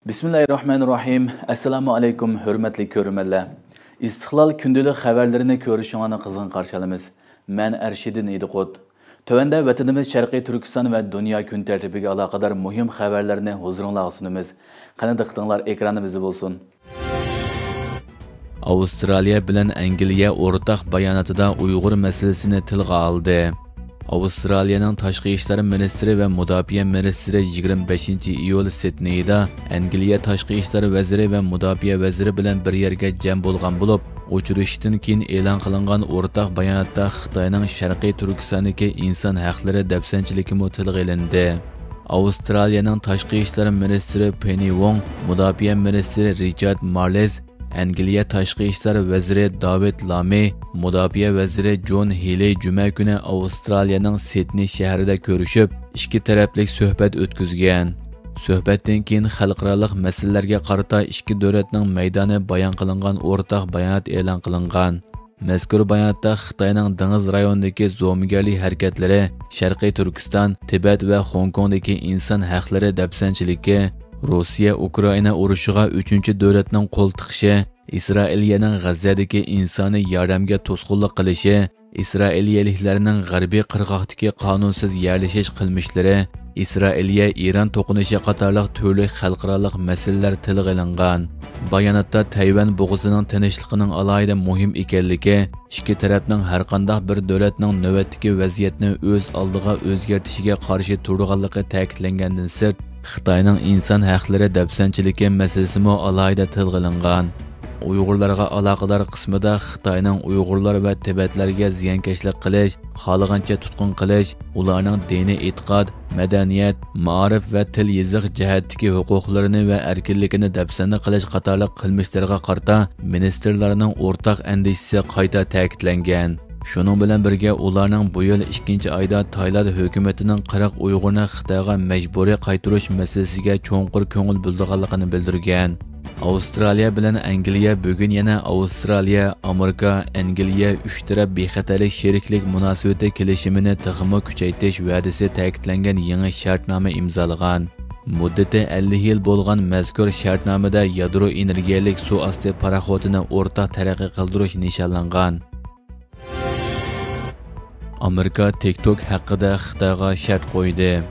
Bismillahirrahmanirrahim. Assalamu alaykum, hürmetli körümeller. İstiklal kündülük haberlerini görüşünü kızgın karşılamız. Ben Erşidin İdiqut. Tövende vatanımız Şarkı Türkistan ve dünya gün tertibiga alakadar mühim haberlerini huzurunla sunumuz. Qanadıqtınlar ekranımızda olsun. Avustraliya bilan Angliya o'rtaq bayonotida Uyg'ur masalasini tilga oldi. Avustraliyaning tashqi ishlar ministri va mudofaa ministri 25-iyul Sidneyda Angliya tashqi ishlar vaziri va mudofaa vaziri bilan bir yerga jam bo'lgan bo'lib, uchrashishdan keyin e'lon qilingan o'rtaq bayonotda Xitoyning Sharqiy Turkistondagi inson haqlari dafsanchiligi tilga olindi. Avustraliyaning tashqi ishlar ministri Penny Wong, mudofaa ministri Richard Marles, Angliya tashqi ishlar vaziri David Lammy, mudofaa vaziri John Healey juma kuni Avstraliyaning Sidney shahrida ko'rishib, ikki taraflik suhbat o'tkazgan. Suhbatdan keyin xalqaro masalalarga qarata ikki davlatning maydoni bayon qilingan o'rtaq bayonot e'lon qilingan. Mazkur bayonotda Xitoyning dengiz rayonidagi zo'mgarlik harakatlari, Sharqiy Turkiston, Tibet va Hong Kongdagi inson haqlari dafsanchiligi, Rossiya-Ukraina urushiga 3-davlatning qo'l tiqishi, Isroiliyaning G'azzadagi insoniy yordamga to'sqinlik qilishi, Isroiliyaliklarning G'arbiy qirg'oqdagi qonunsiz yerlashish qilmishlari, Isroiliya Eron to'qinishi qatorliq turli xalqaro masalalar tilga olingan. Bayonotda Tayvan bo'g'ozining tinchligining alohida muhim ekanligi, ikki tarafning har qanday bir davlatning navbatdagi vaziyatni o'z oldiga o'zgartishiga qarshi turganligi ta'kidlangandan sirt, Xitoyning inson haqlari dafsanchiligi masalasi mo alohida tilga olingan. Uyg'urlarga aloqador qismida Xitoyning Uyg'urlar va Tibetlarga ziyonkashlik qilish, xohlagancha tutqun qilish, ularning diniy e'tiqod, madaniyat, ma'rif va til yoziq jihatdagi huquqlarini va erkinligini dafsanda qilish qatorliq qilmishlarga qarata ministrlarning o'rtaq andishisi qayta ta'kidlangan. Şunun bilan birga ularning bu yil 2-oyda Tayland hukumatining 40 Uyg'urni Xitoyga majburiy qaytarish masalasiga cho'nqur ko'ngil bildirganligini bildirgan. Avstraliya bilan Angliya bugun yana Avstraliya, Amerika, Angliya 3 taraf bexatarlik sheriklik munosabati kelishimini tixmo kuchaytirish va'dasi ta'kidlangan yangi shartnoma imzolagan. Muddati 50 yil bo'lgan mazkur shartnomada yadro energiyalik suv osti paraxodini o'rtaq taraqqiy qildirish nishonlangan. Amerika TikTok haqida Xitoyga shart qo'ydi.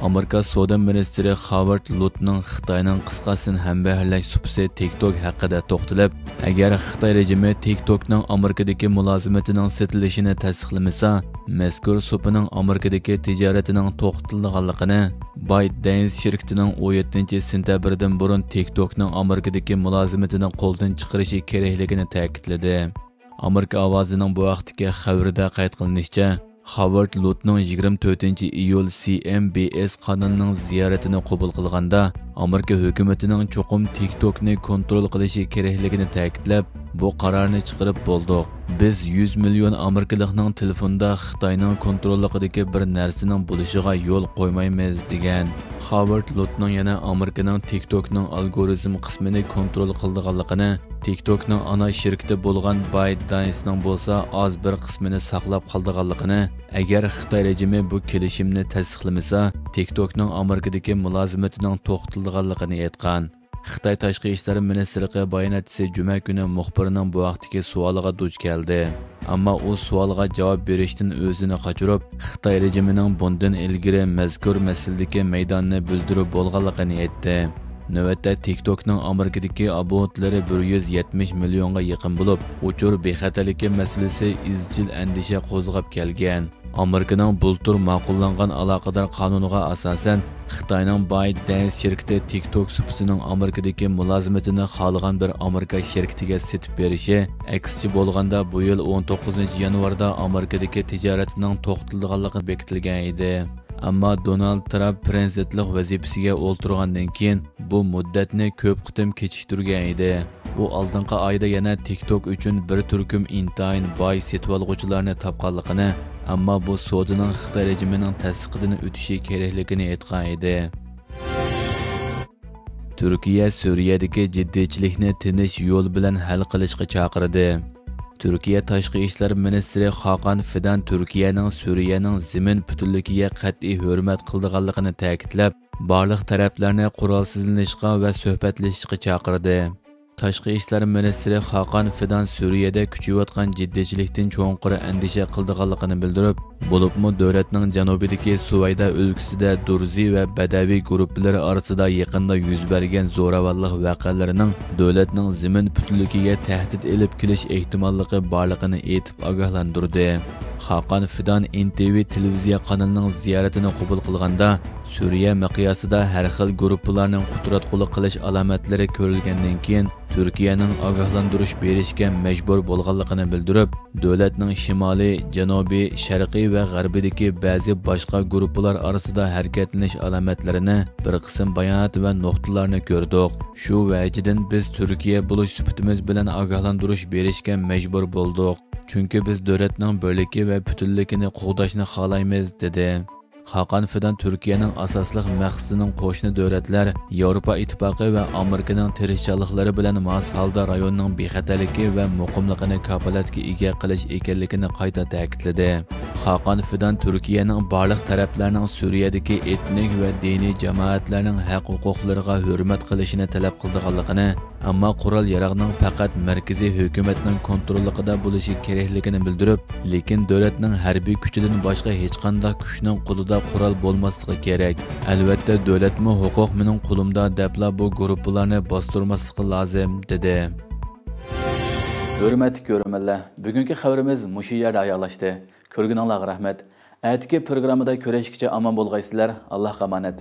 Amerika Savdo ministri Howard Lutning Xitoyning qisqasin hambaharlash supsi TikTok haqida to'xtalib, agar Xitoy rejimi TikTokning Amerikadagi mulozimatining sotilishini tasdiqlamasa, mazkur supining Amerikadagi tijoratining to'xtatilganligini, ByteDance shirkatining 17-sentabrdan burun TikTokning Amerikadagi mulozimatining qo'ldan chiqarishi kerakligini ta'kidladi. Amerika ovozining bu vaqtdagi xabarida qayd qilinishicha, Howard Lutning 24-iyul CNBC kanalining ziyoratini qabul qilganda, Amerika hukumatining cho'qim TikTokni kontrol qilishi kerakligini ta'kidlab, bu qarorni chiqarib bo'ldik. Biz 100 million Amerikalikning telefonda Xitoyning kontrolligidagi bir narsaning bo'lishiga yo'l qo'ymaymiz degan. Howard Lutning yana Amerikaning TikTokning algoritm qismini kontrol qilganligini, TikTokning ana shirkati bo'lgan ByteDance'ning bo'lsa oz bir qismini saqlab qolganligini, agar Xitoy rejimi bu kelishimni tasdiqlamasa, TikTokning Amerikadagi mulozimatining to'xtatilganligini aytgan. Xitoy tashqi ishlar ministrligi bayonotchisi juma kuni muxbirining bu vaqtdagi savoliga duch keldi. Ammo u savolga javob berishdan o'zini qochirib, Xitoy rejimining bundan ilgari mazkur masaladagi maydonni bildirib bo'lganligini aytdi. Navbatda TikTokning Amerikadagi abonentlari 170 millionga yaqin bo'lib, uchur bexatarligi masalasi izchil andisha qo'zg'ab kelgan. Amerikaning bultur ma'qullangan aloqador qonuniga asosan Xitoyning ByteDance shirkati TikTok supsining Amerikadagi mulozimatini xohlagan bir Amerika shirkatiga setib berishi, aksicha bo'lganda bu yil 19-yanvarda Amerikadagi tijoratining to'xtatilganligi bekitilgan edi. Ammo Donald Trump prezidentlik vazifasiga o'ltirgandan keyin bu muddatni ko'p qitim kechiktirgan edi. U oldingi oyda yana TikTok uchun bir turkum intayin boy setib oluvchilarni topganligini, ammo bu savdoning Xitoy rejimining tasdiqidan o'tishi kerakligini aytgan edi. Turkiya Suriyadagi jiddiychilikni tinch yo'l bilan hal qilishga chaqirdi. Türkiye Tashqi ishlar ministri Hakan Fidan Türkiye'nin Suriye'nin zimin bütünlüğüne qat'iy hurmat qilganligini ta'kidlab, barliq taraflarni qurolsizlanishga va suhbatlashishga chaqirdi. Tashqi ishlar ministri Hakan Fidan Suriyada kuchayotgan jiddiychilikdan cho'nqur andisha qildiganligini bildirib, bo'libmi davlatning janubidagi Suvayda o'lkasida Durzi va Badaviy guruhlari orasida yaqinda yuz bergan zo'ravonlik voqealarining davlatning zamin butunligiga tahdid elib kelish ehtimolligi borligini aytib ogohlantirdi. Hakan Fidan NTV televiziya kanalining ziyoratini qabul qilganda Suriya miqyosida har xil guruhlarning qudratquli qilish alomatlari ko'rilgandan keyin Turkiyaning ogohlantirish berishga majbur bo'lganligini bildirib, davlatning shimoliy, janubiy, sharqiy va g'arbidagi ba'zi boshqa guruhlar orasida harakatlanish alomatlarini bir qism bayonot va nuqtalarni ko'rdik. Shu vajidan biz Turkiya bo'lish sifatimiz bilan ogohlantirish berishga majbur bo'ldik. Chunki biz davlatning birligi va butunligini qo'g'dashni xohlaymiz, dedi. Hakan Fidan Turkiyaning asosliq maqsadining qo'shni davlatlar, Yevropa ittifoqi va Amerikaning tirishchiliklari bilan mos holda rayonning bexatarligi va muqimligini kafolatga ega qilish ekanligini qayta ta'kidladi. Hakan Fidan Turkiyaning barliq taraflarning Suriyadagi etnik va diniy jamoatlarning haq-huquqlariga hurmat qilishini talab qilganligini, ammo qurol yarog'ning faqat markaziy hukumatning kontrolligida bo'lishi kerakligini bildirib, lekin davlatning harbiy kuchidan boshqa hech qanday kuchning qo'lida qurol bo'lmasligi kerak. Albatta davlatmi huquq mening qo'limda debla bu guruhlarni bostirmasligi lozim, dedi. Hurmatli ko'ruvchilar, bugungi xabarimiz mushu yerda oyoqlashdi. Ko'rganingizga rahmat. Atigi programmada ko'rishguncha omon bo'lgaysizlar. Allohga omonat.